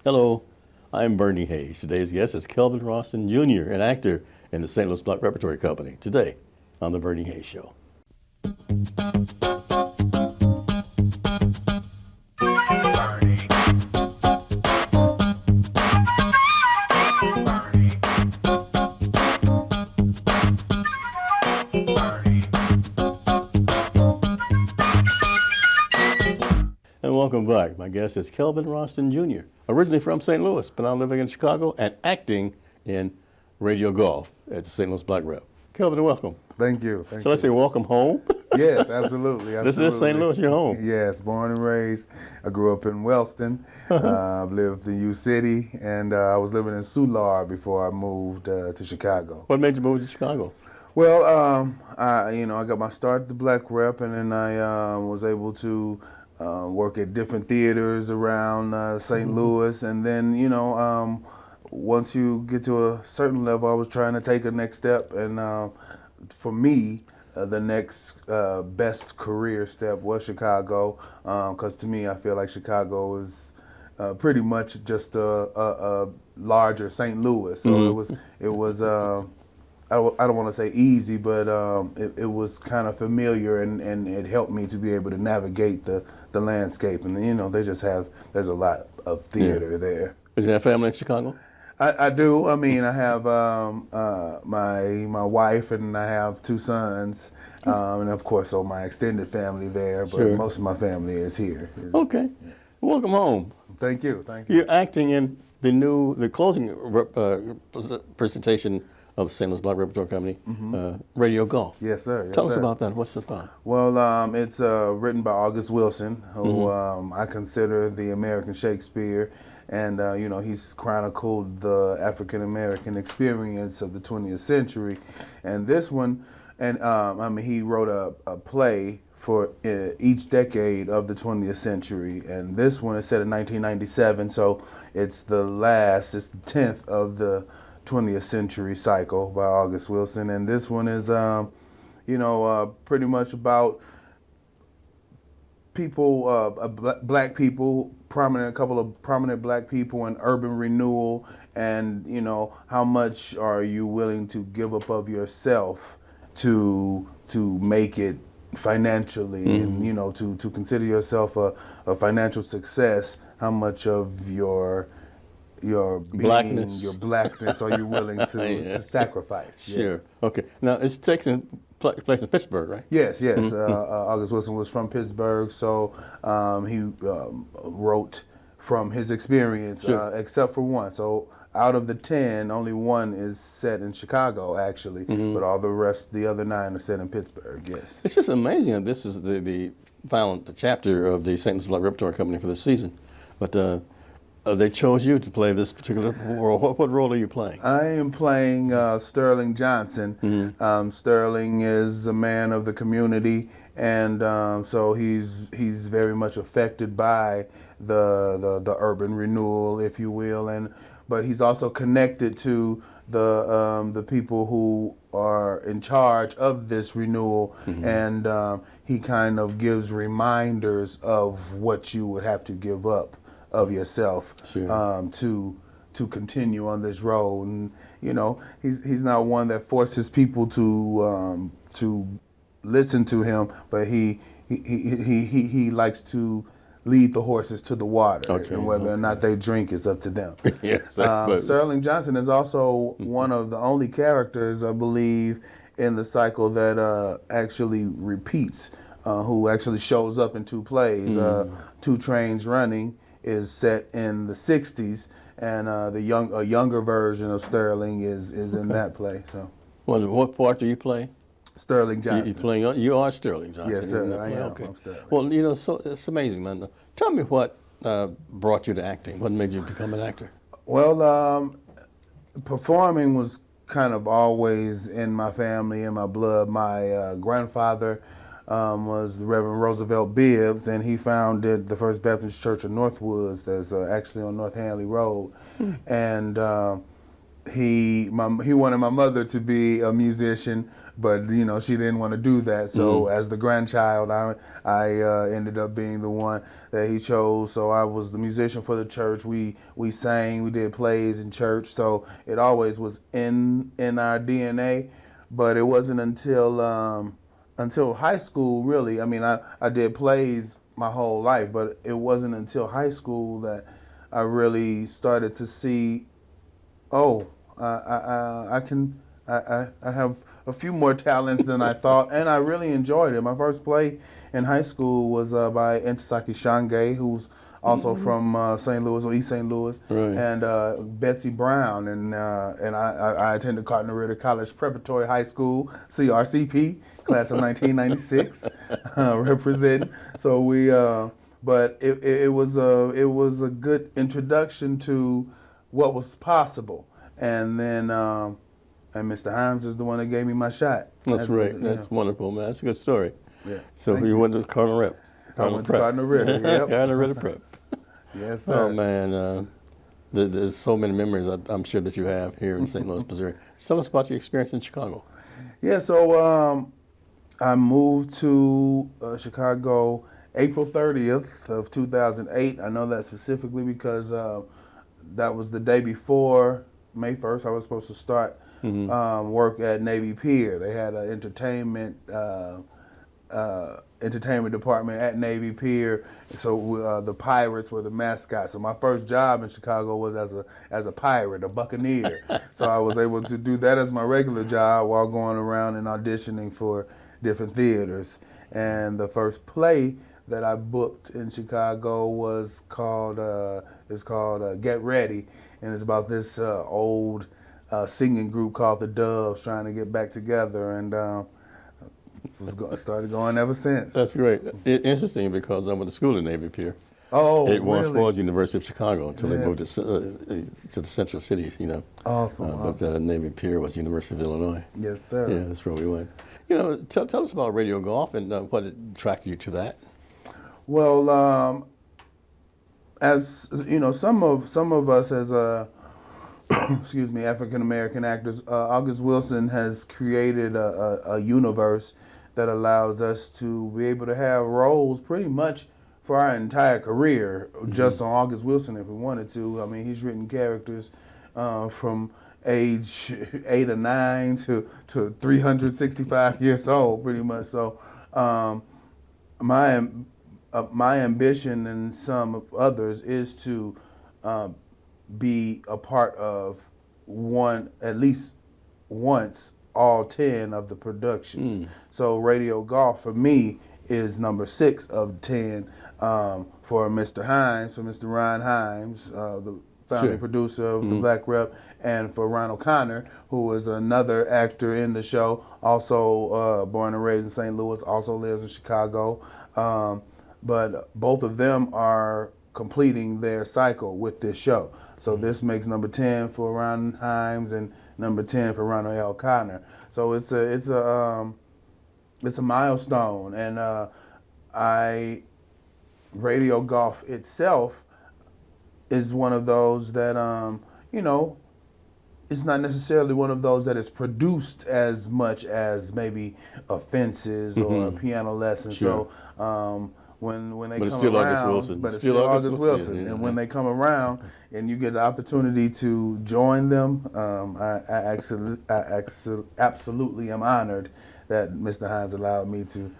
Hello, I'm Bernie Hayes. Today's guest is Kelvin Roston, Jr., an actor in the St. Louis Black Repertory Company. Today on The Bernie Hayes Show. And welcome back. My guest is Kelvin Roston, Jr., originally from St. Louis, but now living in Chicago and acting in radio golf at the St. Louis Black Rep. Kelvin, welcome. Thank you. So let's say welcome home. Yes, absolutely. This is St. Louis, your home. Yes, born and raised. I grew up in Wellston. I've lived in U City, and I was living in Soulard before I moved to Chicago. What made you move to Chicago? Well, I got my start at the Black Rep, and then I was able to work at different theaters around St. Louis, and then once you get to a certain level, I was trying to take a next step, and for me, the next best career step was Chicago, because to me, I feel like Chicago is pretty much just a larger St. Louis. So it was. I don't want to say easy, but it was kind of familiar, and it helped me to be able to navigate the landscape. And there's a lot of theater there. Did you have family in Chicago? I do. I mean, I have my wife, and I have two sons, and of course, my extended family there. But most of my family is here. Okay. Yes. Welcome home. Thank you. Thank you. You're acting in the closing presentation of the St. Louis Black Repertory Company, Radio Golf. Yes, sir. Tell us about that. What's this about? Well, it's written by August Wilson, who I consider the American Shakespeare, and he's chronicled the African American experience of the 20th century. And this one, he wrote a play for each decade of the 20th century, and this one is set in 1997, so it's the 10th of the 20th century cycle by August Wilson. And this one is pretty much about people, black people, a couple of prominent black people in urban renewal, and how much are you willing to give up of yourself to make it financially, and to consider yourself a financial success. How much of your blackness are you willing to sacrifice? Sure. Yeah. Okay. Now it's taking place in Pittsburgh, right? Yes. August Wilson was from Pittsburgh, so he wrote from his experience, except for one. So out of the 10, only one is set in Chicago, actually, but all the other 9 are set in Pittsburgh. Yes. It's just amazing that this is the final chapter of the St. Louis Black Repertory Company for this season, but. They chose you to play this particular role. What role are you playing? I am playing Sterling Johnson. Sterling is a man of the community, and so he's very much affected by the urban renewal, if you will, but he's also connected to the people who are in charge of this renewal, and he kind of gives reminders of what you would have to give up of yourself to continue on this road. And he's not one that forces people to listen to him, but he likes to lead the horses to the water, and whether or not they drink is up to them. Yes. Sterling Johnson is also one of the only characters, I believe, in the cycle that actually repeats, who actually shows up in 2 plays. 2 Trains Running is set in the 60s, and a younger version of Sterling is in that play. So, what part do you play? Sterling Johnson. You are Sterling Johnson. Yes, sir. I am. Okay. I'm Sterling. Well, so it's amazing, man. Tell me what brought you to acting. What made you become an actor? Well, performing was kind of always in my family, in my blood. My grandfather was the Reverend Roosevelt Bibbs, and he founded the First Baptist Church of Northwoods, that's actually on North Hanley Road. And he wanted my mother to be a musician, but she didn't want to do that. So as the grandchild, I ended up being the one that he chose. So I was the musician for the church. We sang, we did plays in church. So it always was in our DNA. But it wasn't until high school, really. I mean, I did plays my whole life, but it wasn't until high school that I really started to see, oh, I have a few more talents than I thought, and I really enjoyed it. My first play in high school was by Entisaki Shange, who's also from St. Louis, or East St. Louis, Right. and Betsy Brown, and I attended Cardinal Ritter College Preparatory High School, CRCP, class of 1996, representing. So but it was a good introduction to what was possible. And then, and Mr. Himes is the one that gave me my shot. That's right. That's wonderful, man. That's a good story. Yeah. So you went to Cardinal Rep. I went to Cardinal Ritter. Yep. Cardinal Ritter Prep. Yes, sir. Oh man, there's so many memories I'm sure that you have here in St. Louis, Missouri. Tell us about your experience in Chicago. Yeah. So I moved to Chicago April 30th of 2008. I know that specifically because that was the day before May 1st. I was supposed to start work at Navy Pier. They had an entertainment department at Navy Pier. So the pirates were the mascot. So my first job in Chicago was as a pirate, a buccaneer. So I was able to do that as my regular job while going around and auditioning for different theaters. And the first play that I booked in Chicago was called Get Ready, and it's about this old singing group called the Doves trying to get back together, and started going ever since. That's great. Interesting because I went to school in Navy Pier. Oh, it once really? was University of Chicago until they moved to the central cities, Awesome. But Navy Pier was University of Illinois. Yes, sir. Yeah, that's where we went. Tell us about radio golf and what attracted you to that. Well, as you know, some of us as excuse me, African American actors, August Wilson has created a universe that allows us to be able to have roles pretty much for our entire career, just on August Wilson if we wanted to. I mean, he's written characters from age 8 or 9 to 365 years old, pretty much. So my ambition and some of others is to be a part of at least once, all 10 of the productions. So Radio Golf for me is number 6 of 10. For Mr. Himes, for Mr. Ron Himes, the founding producer of the Black Rep, and for Ron O'Connor, who is another actor in the show, also born and raised in St. Louis, also lives in Chicago. But both of them are completing their cycle with this show. So this makes number 10 for Ron Himes and number 10 for Ron O'Connor. So it's a milestone, and Radio Golf itself is one of those that it's not necessarily one of those that is produced as much as maybe Offenses or Piano Lessons. Sure. So when they But it's come still around, August Wilson. but it's still August Wilson, yeah. and when they come around and you get the opportunity to join them, I absolutely am honored that Mr. Himes allowed me to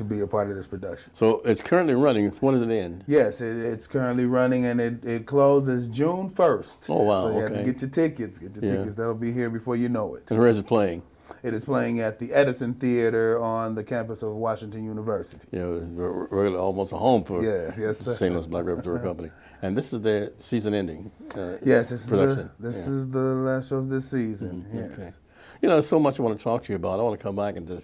be a part of this production. So it's currently running. When does it end? Yes, it's currently running, and it closes June 1st. Oh, wow, So you have okay. to get your tickets. That'll be here before you know it. And where is it playing? It is playing at the Edison Theater on the campus of Washington University. We're almost a home for Yes, sir. St. Louis Black Repertory Company. And this is their season-ending Yes, this production. is the last show of this season. Yes. Okay. There's so much I want to talk to you about. I want to come back and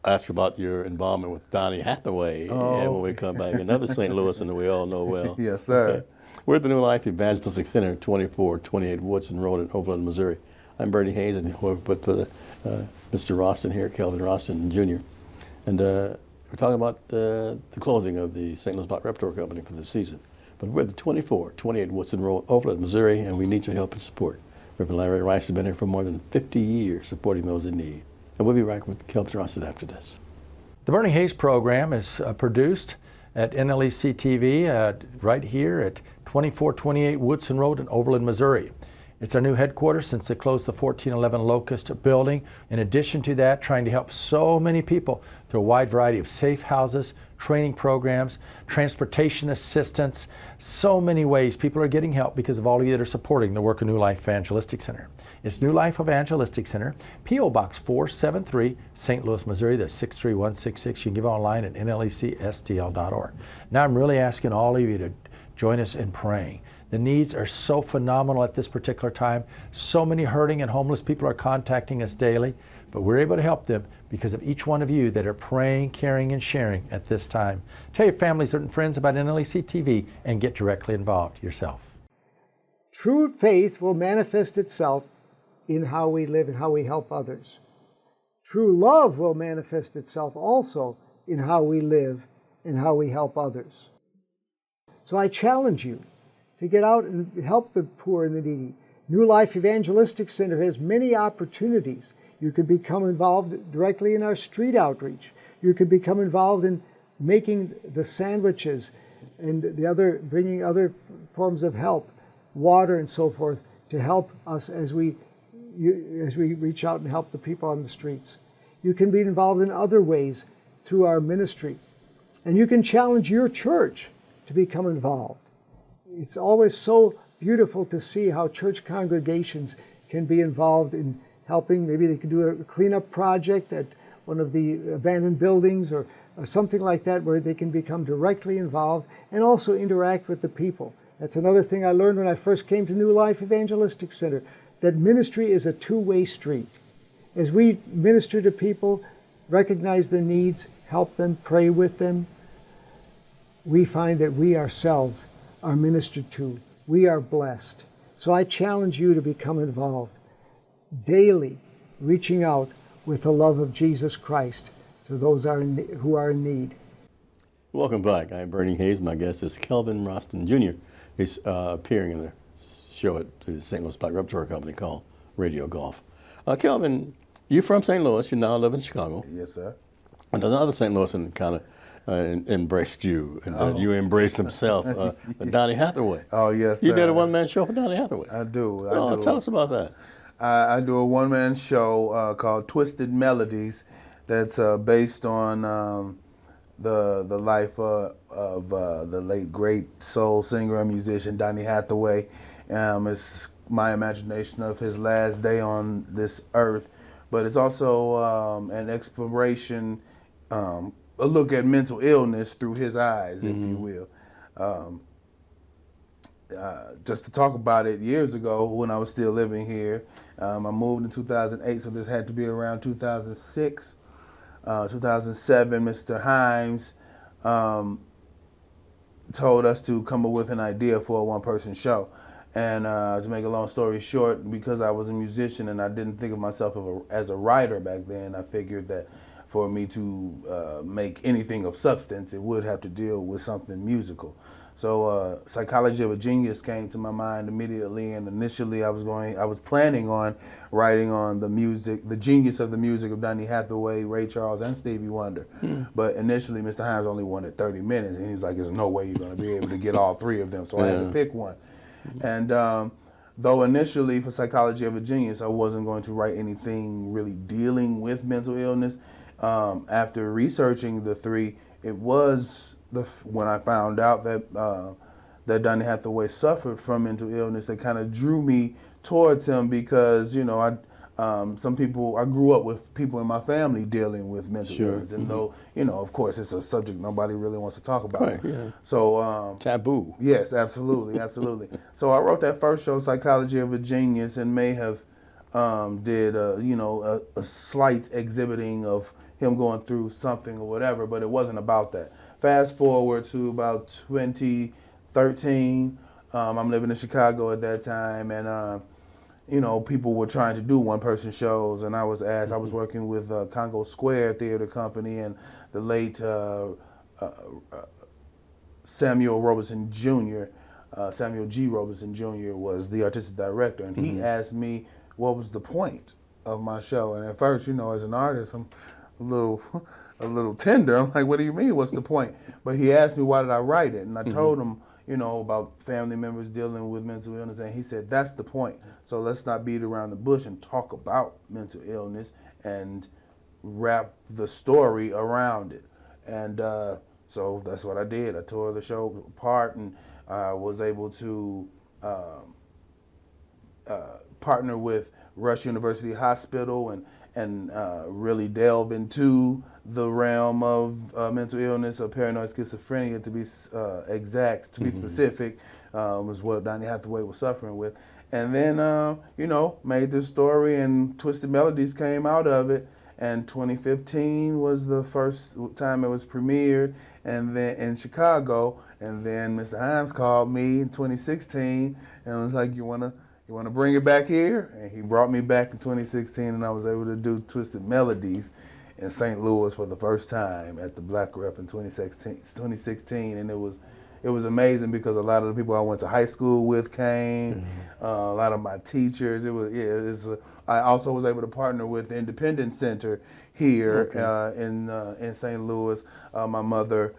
ask you about your involvement with Donnie Hathaway when we come back. Another St. Louisan that we all know well. Yes, sir. Okay. We're at the New Life Evangelistic Center, 2428 Woodson Road in Overland, Missouri. I'm Bernie Hayes, and we're with Mr. Roston here, Kelvin Roston Jr. And we're talking about the closing of the St. Louis Black Repertory Company for the season. But we're at the 2428 Woodson Road, Overland, Missouri, and we need your help and support. Reverend Larry Rice has been here for more than 50 years supporting those in need. And we'll be right with Kelvin Roston after this. The Bernie Hayes program is produced at NLEC TV right here at 2428 Woodson Road in Overland, Missouri. It's our new headquarters since they closed the 1411 Locust building. In addition to that, trying to help so many people through a wide variety of safe houses, training programs, transportation assistance, so many ways people are getting help because of all of you that are supporting the work of New Life Evangelistic Center. It's New Life Evangelistic Center, P.O. Box 473, St. Louis, Missouri. That's 63166. You can give online at nlecstl.org. Now I'm really asking all of you to join us in praying. The needs are so phenomenal at this particular time. So many hurting and homeless people are contacting us daily, but we're able to help them because of each one of you that are praying, caring, and sharing at this time. Tell your families and friends about NLEC TV and get directly involved yourself. True faith will manifest itself in how we live and how we help others. True love will manifest itself also in how we live and how we help others. So I challenge you to get out and help the poor and the needy. New Life Evangelistic Center has many opportunities. You could become involved directly in our street outreach. You could become involved in making the sandwiches and bringing other forms of help, water and so forth, to help us as we reach out and help the people on the streets. You can be involved in other ways through our ministry. And you can challenge your church to become involved. It's always so beautiful to see how church congregations can be involved in helping. Maybe they could do a cleanup project at one of the abandoned buildings or something like that, where they can become directly involved and also interact with the people. That's another thing I learned when I first came to New Life Evangelistic Center, that ministry is a two-way street. As we minister to people, recognize their needs, help them, pray with them, we find that we ourselves are ministered to. We are blessed. So I challenge you to become involved daily, reaching out with the love of Jesus Christ to those who are in need. Welcome back. I'm Bernie Hayes. My guest is Kelvin Roston Jr. He's appearing in the show at the St. Louis Black Repertoire Company called Radio Golf. Kelvin, you're from St. Louis. You now live in Chicago. Yes, sir. And another St. Louisan kind of embraced you, and you embraced himself, Donnie Hathaway. Oh, yes, sir. You did a one-man show for Donnie Hathaway. I do. Tell us about that. I do a one-man show called Twisted Melodies that's based on the life of the late, great soul singer and musician Donnie Hathaway. It's my imagination of his last day on this earth, but it's also an exploration, a look at mental illness through his eyes, if you will. Just to talk about it, years ago when I was still living here, I moved in 2008, so this had to be around 2006. 2007, Mr. Himes told us to come up with an idea for a one-person show. And to make a long story short, because I was a musician and I didn't think of myself as a writer back then, I figured that for me to make anything of substance, it would have to deal with something musical. So Psychology of a Genius came to my mind immediately, and initially I was planning on writing on the genius of the music of Donny Hathaway, Ray Charles, and Stevie Wonder. But initially Mr. Himes only wanted 30 minutes, and he was like, there's no way you're going to be able to get all three of them, so I had to pick one. And though initially for Psychology of a Genius I wasn't going to write anything really dealing with mental illness, after researching the three, it was when I found out that Donny Hathaway suffered from mental illness that kind of drew me towards him, because I grew up with people in my family dealing with mental illness, and though of course it's a subject nobody really wants to talk about. Right, yeah. So taboo. Yes, absolutely. So I wrote that first show, Psychology of a Genius, and may have did a slight exhibiting of him going through something or whatever, but it wasn't about that. Fast forward to about 2013. I'm living in Chicago at that time, and people were trying to do one-person shows, and I was asked. I was working with Congo Square Theater Company and the late Samuel Robertson Jr. Samuel G. Robertson Jr. was the artistic director, and he asked me what was the point of my show. And at first, as an artist, I'm a little tender. I'm like, what do you mean? What's the point? But he asked me why did I write it, and I told him, about family members dealing with mental illness, and he said that's the point. So let's not beat around the bush and talk about mental illness and wrap the story around it. And so that's what I did. I tore the show apart, and I was able to partner with Rush University Hospital and really delve into the realm of mental illness or paranoid schizophrenia, to be exact, to be specific, was what Donny Hathaway was suffering with. And then, made this story, and Twisted Melodies came out of it. And 2015 was the first time it was premiered, and then in Chicago. And then Mr. Himes called me in 2016 and was like, "You wanna bring it back here?" And he brought me back in 2016, and I was able to do Twisted Melodies in St. Louis for the first time at the Black Rep in 2016, and it was amazing because a lot of the people I went to high school with came, a lot of my teachers. I also was able to partner with the Independence Center here in St. Louis. My mother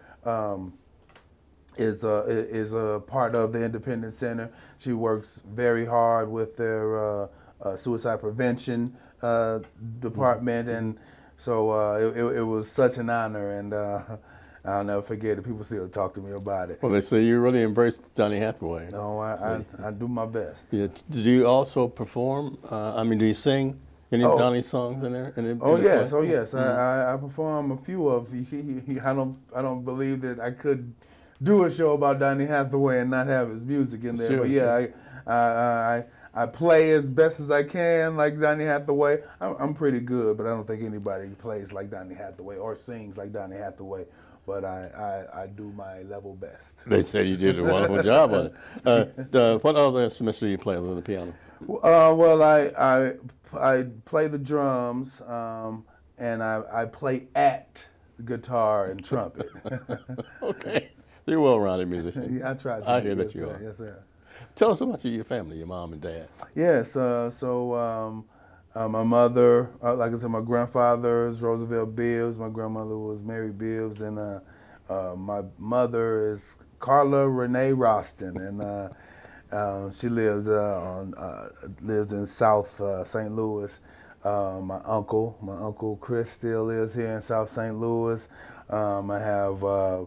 is a part of the Independence Center. She works very hard with their suicide prevention department, and so it was such an honor, and I'll never forget it. People still talk to me about it. Well, they say you really embraced Donny Hathaway. No, I do my best. Yeah. Do you also perform? Do you sing any of Donny's songs in there? Yes. I perform a few of. I don't believe that I could do a show about Donny Hathaway and not have his music in there. Sure. But yeah, I play as best as I can like Donny Hathaway. I'm pretty good, but I don't think anybody plays like Donny Hathaway or sings like Donny Hathaway. But I do my level best. They said you did a wonderful job on it. What other instruments do you play other than the piano? Well, I play the drums, and I play the guitar and trumpet. Okay. You're a well-rounded musician. Yeah, I try to. I hear that you are. Yes, sir. Tell us about your family, your mom and dad. Yes, my mother, like I said, my grandfather is Roosevelt Bibbs. My grandmother was Mary Bibbs, and my mother is Carla Renee Roston, and she lives in South St. Louis. My uncle Chris still lives here in South St. Louis. I have a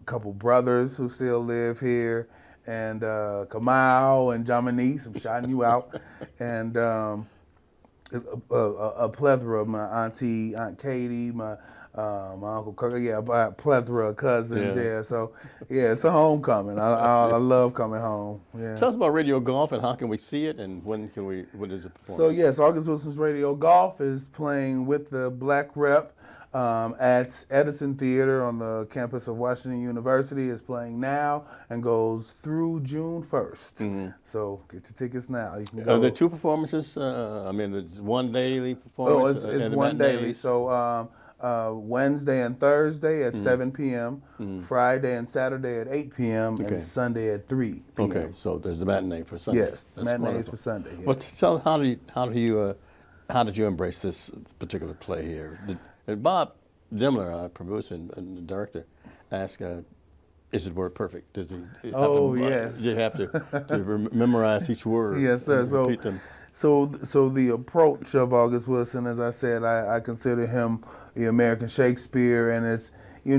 couple brothers who still live here, and Kamau and Jominice, I'm shouting you out, and a plethora of my Aunt Katie, my Uncle Kirk, a plethora of cousins, So, it's a homecoming. I love coming home. Yeah. Tell us about Radio Golf and how can we see it and when is it performed? So, yes, August Wilson's Radio Golf is playing with the Black Rep at Edison Theater on the campus of Washington University. Is playing now and goes through June 1st. So get your tickets now. You can go. Are there two performances? It's one daily performance. Oh, it's one daily. So Wednesday and Thursday at 7 p.m., Friday and Saturday at 8 p.m., and Sunday at 3 p.m. Okay, so there's the matinee for Sunday. Yes, matinees for Sunday. Yeah. Well, tell how did you embrace this particular play here? And Bob Dimler, our producer and director, asked, "Is it word perfect? Does he? Yes. You have to memorize each word." Yes, sir. Repeat them. So the approach of August Wilson, as I said, I consider him the American Shakespeare, and it's he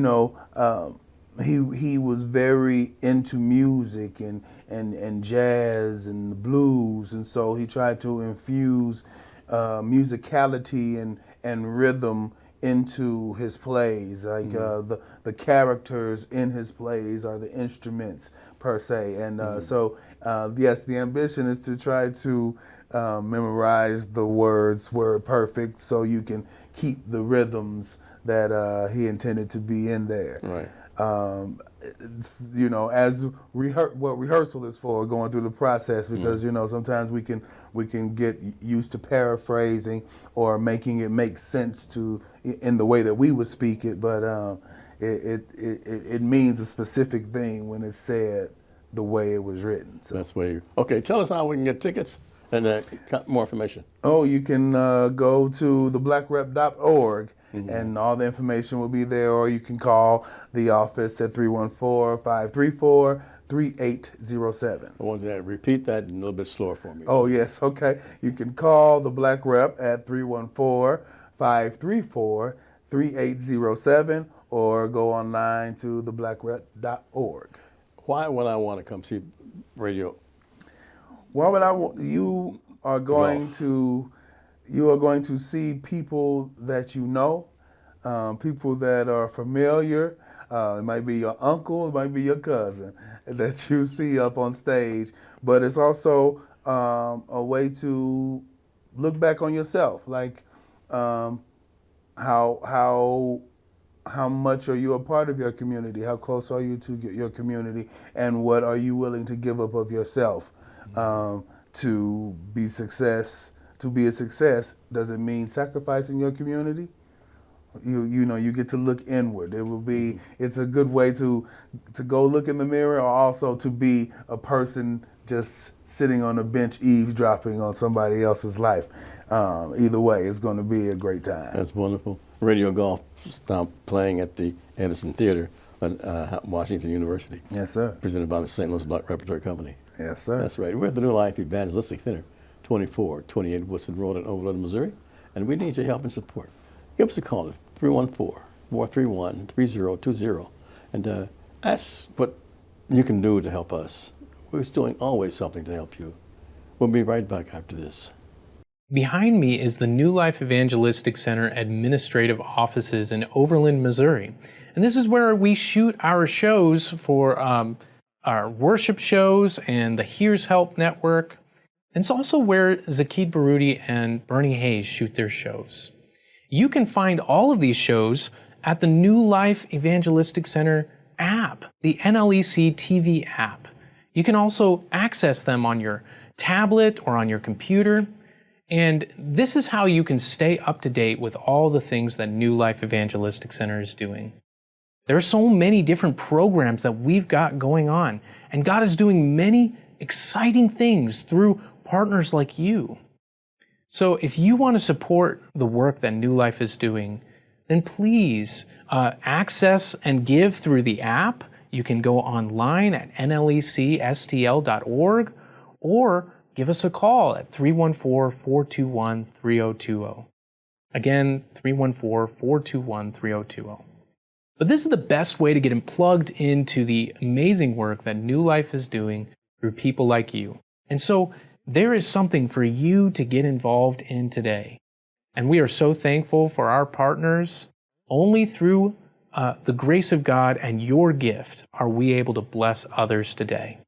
was very into music and jazz and the blues, and so he tried to infuse musicality and rhythm into his plays. Like the characters in his plays are the instruments per se, and so yes, the ambition is to try to memorize the words word perfect so you can keep the rhythms that he intended to be in there. Right. As what rehearsal is for, going through the process, because sometimes we can get used to paraphrasing or making it make sense in the way that we would speak it, but it means a specific thing when it's said the way it was written. So. That's where you. Okay, tell us how we can get tickets and more information. Oh, you can go to theblackrep.org, and all the information will be there, or you can call the office at 314-534-3807. I want you to repeat that a little bit slower for me. Oh, yes, okay. You can call the Black Rep at 314-534-3807, or go online to theblackrep.org. Why would I want to come see radio? Why would I want you are going to see people that you know, people that are familiar. It might be your uncle, it might be your cousin that you see up on stage. But it's also a way to look back on yourself, like how much are you a part of your community? How close are you to your community? And what are you willing to give up of yourself to be success? To be a success, does it mean sacrificing your community? You get to look inward. It's a good way to go look in the mirror, or also to be a person just sitting on a bench eavesdropping on somebody else's life. Either way, it's going to be a great time. That's wonderful. Radio Golf is now playing at the Edison Theater at Washington University. Yes, sir. Presented by the St. Louis Black Repertory Company. Yes, sir. That's right. We're at the New Life Evangelistic Center, 2428 Woodson Road in Overland, Missouri, and we need your help and support. Give us a call at 314-431-3020 and ask what you can do to help us. We're doing always something to help you. We'll be right back after this. Behind me is the New Life Evangelistic Center administrative offices in Overland, Missouri. And this is where we shoot our shows for our worship shows and the Here's Help Network. And it's also where Zakid Baruti and Bernie Hayes shoot their shows. You can find all of these shows at the New Life Evangelistic Center app, the NLEC TV app. You can also access them on your tablet or on your computer. And this is how you can stay up to date with all the things that New Life Evangelistic Center is doing. There are so many different programs that we've got going on, and God is doing many exciting things through partners like you. So if you want to support the work that New Life is doing, then please access and give through the app. You can go online at nlecstl.org, or give us a call at 314-421-3020. Again, 314-421-3020. But this is the best way to get plugged into the amazing work that New Life is doing through people like you. And so there is something for you to get involved in today. And we are so thankful for our partners. Only through the grace of God and your gift are we able to bless others today.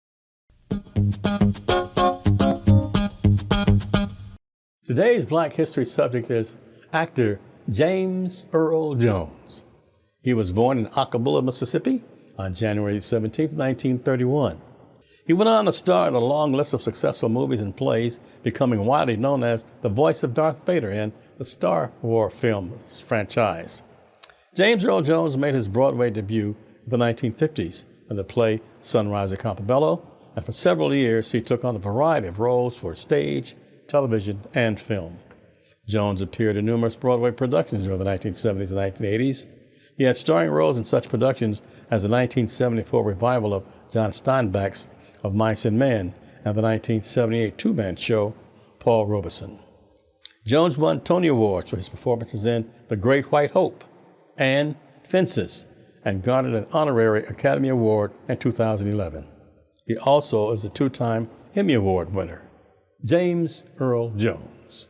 Today's Black History subject is actor James Earl Jones. He was born in Occoquan, Mississippi on January 17, 1931. He went on to star in a long list of successful movies and plays, becoming widely known as the voice of Darth Vader in the Star Wars film franchise. James Earl Jones made his Broadway debut in the 1950s in the play Sunrise at Campobello, and for several years he took on a variety of roles for stage, television, and film. Jones appeared in numerous Broadway productions during the 1970s and 1980s. He had starring roles in such productions as the 1974 revival of John Steinbeck's Of Mice and Men and the 1978 two-man show Paul Robeson. Jones won Tony Awards for his performances in The Great White Hope and Fences, and garnered an honorary Academy Award in 2011. He also is a two-time Emmy Award winner. James Earl Jones.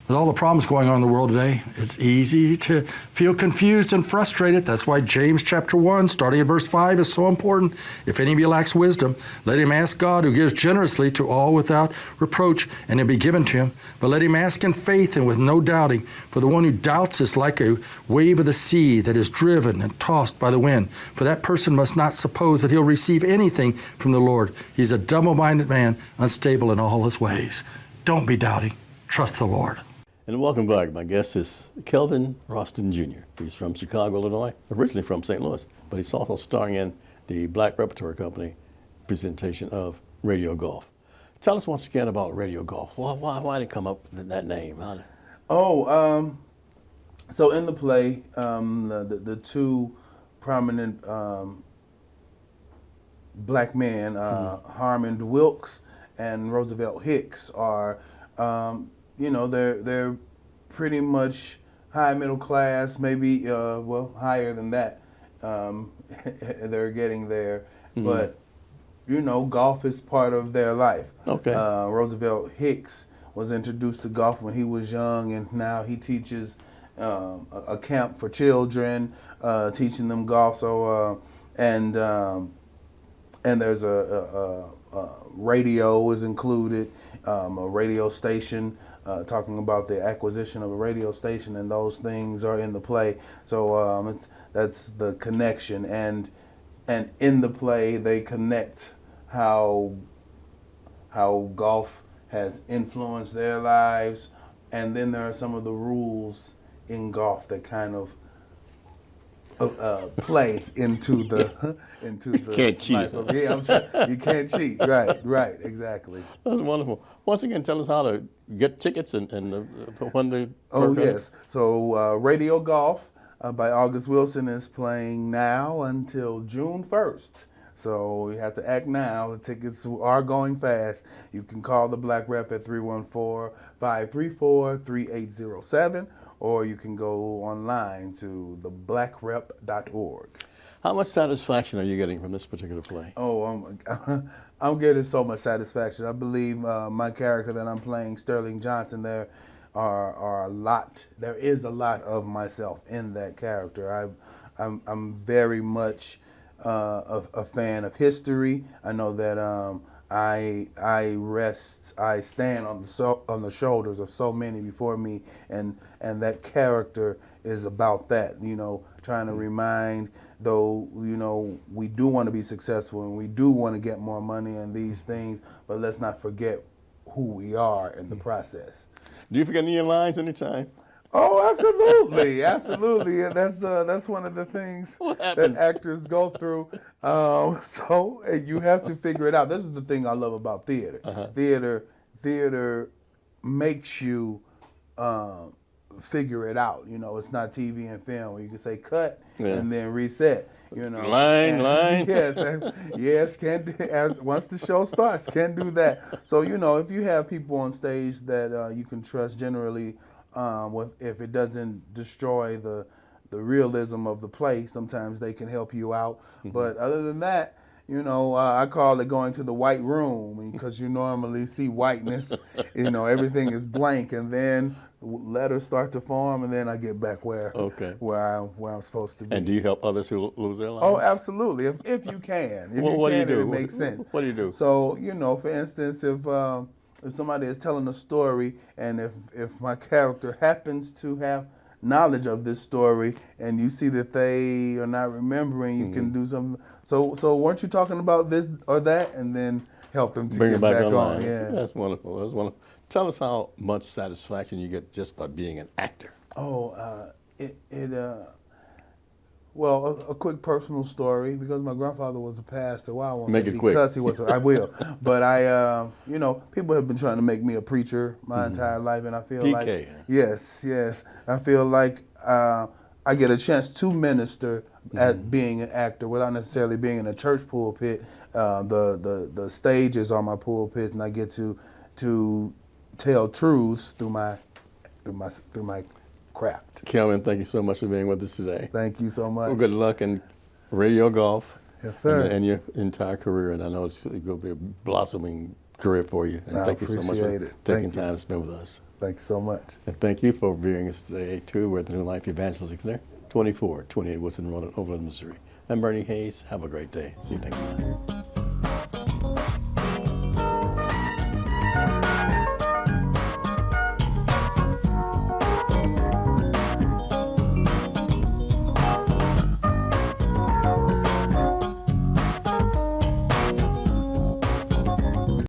With all the problems going on in the world today, it's easy to feel confused and frustrated. That's why James chapter 1, starting at verse 5, is so important. If any of you lacks wisdom, let him ask God, who gives generously to all without reproach, and it'll be given to him. But let him ask in faith and with no doubting. For the one who doubts is like a wave of the sea that is driven and tossed by the wind. For that person must not suppose that he'll receive anything from the Lord. He's a double-minded man, unstable in all his ways. Don't be doubting. Trust the Lord. And welcome back. My guest is Kelvin Roston Jr. He's from Chicago, Illinois, originally from St. Louis, but he's also starring in the Black Repertory Company presentation of radio golf. Tell us once again about radio golf. Why did it come up with that name? So in the play, the two prominent black men, Harmon Wilkes and Roosevelt Hicks, are, they're pretty much high middle class, maybe higher than that. They're getting there, but golf is part of their life. Okay. Roosevelt Hicks was introduced to golf when he was young, and now he teaches a camp for children, teaching them golf. So and there's a radio is included, a radio station, talking about the acquisition of a radio station, and those things are in the play. So that's the connection, and in the play they connect how golf has influenced their lives, and then there are some of the rules in golf that kind of play into the can't cheat. life of, you can't cheat. Right, exactly. That's wonderful. Once again, tell us how to get tickets and when they. Oh yes. So Radio Golf by August Wilson is playing now until June 1st. So you have to act now. The tickets are going fast. You can call the Black Rep at 314-534-3807, or you can go online to theblackrep.org. How much satisfaction are you getting from this particular play? Oh, I'm getting so much satisfaction. I believe my character that I'm playing, Sterling Johnson, there is a lot of myself in that character. I'm very much a fan of history. I know that I stand on the shoulders of so many before me, and that character is about that. Trying to remind, though, we do want to be successful and we do want to get more money and these things, but let's not forget who we are in the process. Do you forget any of your lines anytime? Oh, absolutely, absolutely. And that's one of the things that actors go through. So you have to figure it out. This is the thing I love about theater. Theater makes you figure it out. It's not TV and film where you can say cut and then reset. Line. Yes, can't do, once the show starts, can't do that. So if you have people on stage that you can trust, generally. If it doesn't destroy the realism of the play, sometimes they can help you out. Mm-hmm. But other than that, I call it going to the white room, because you normally see whiteness. Everything is blank, and then letters start to form, and then I get back where I'm supposed to be. And do you help others who lose their lives? Oh, absolutely. If you can, what do you do? It makes sense. What do you do? So for instance, if somebody is telling a story, and if my character happens to have knowledge of this story, and you see that they are not remembering, you can do something. So weren't you talking about this or that, and then help them to bring get it back on. online. Yeah, That's wonderful. Tell us how much satisfaction you get just by being an actor. Well, a quick personal story, because my grandfather was a pastor. Well, I won't Make say it quick. because he was. I will, but people have been trying to make me a preacher my entire life, and I feel like yes, I feel like I get a chance to minister at being an actor without necessarily being in a church pulpit. The stages are my pulpits, and I get to tell truths through my craft. Kelvin, thank you so much for being with us today. Thank you so much. Well, good luck in radio golf. Yes, sir. And your entire career, and I know it's going to be a blossoming career for you. And thank you so much for taking time to spend with us. Thank you so much. And thank you for being with us today, too. We're at the New Life Evangelistic Center, 2428 Woodson Road in Overland, Missouri. I'm Bernie Hayes. Have a great day. See you next time.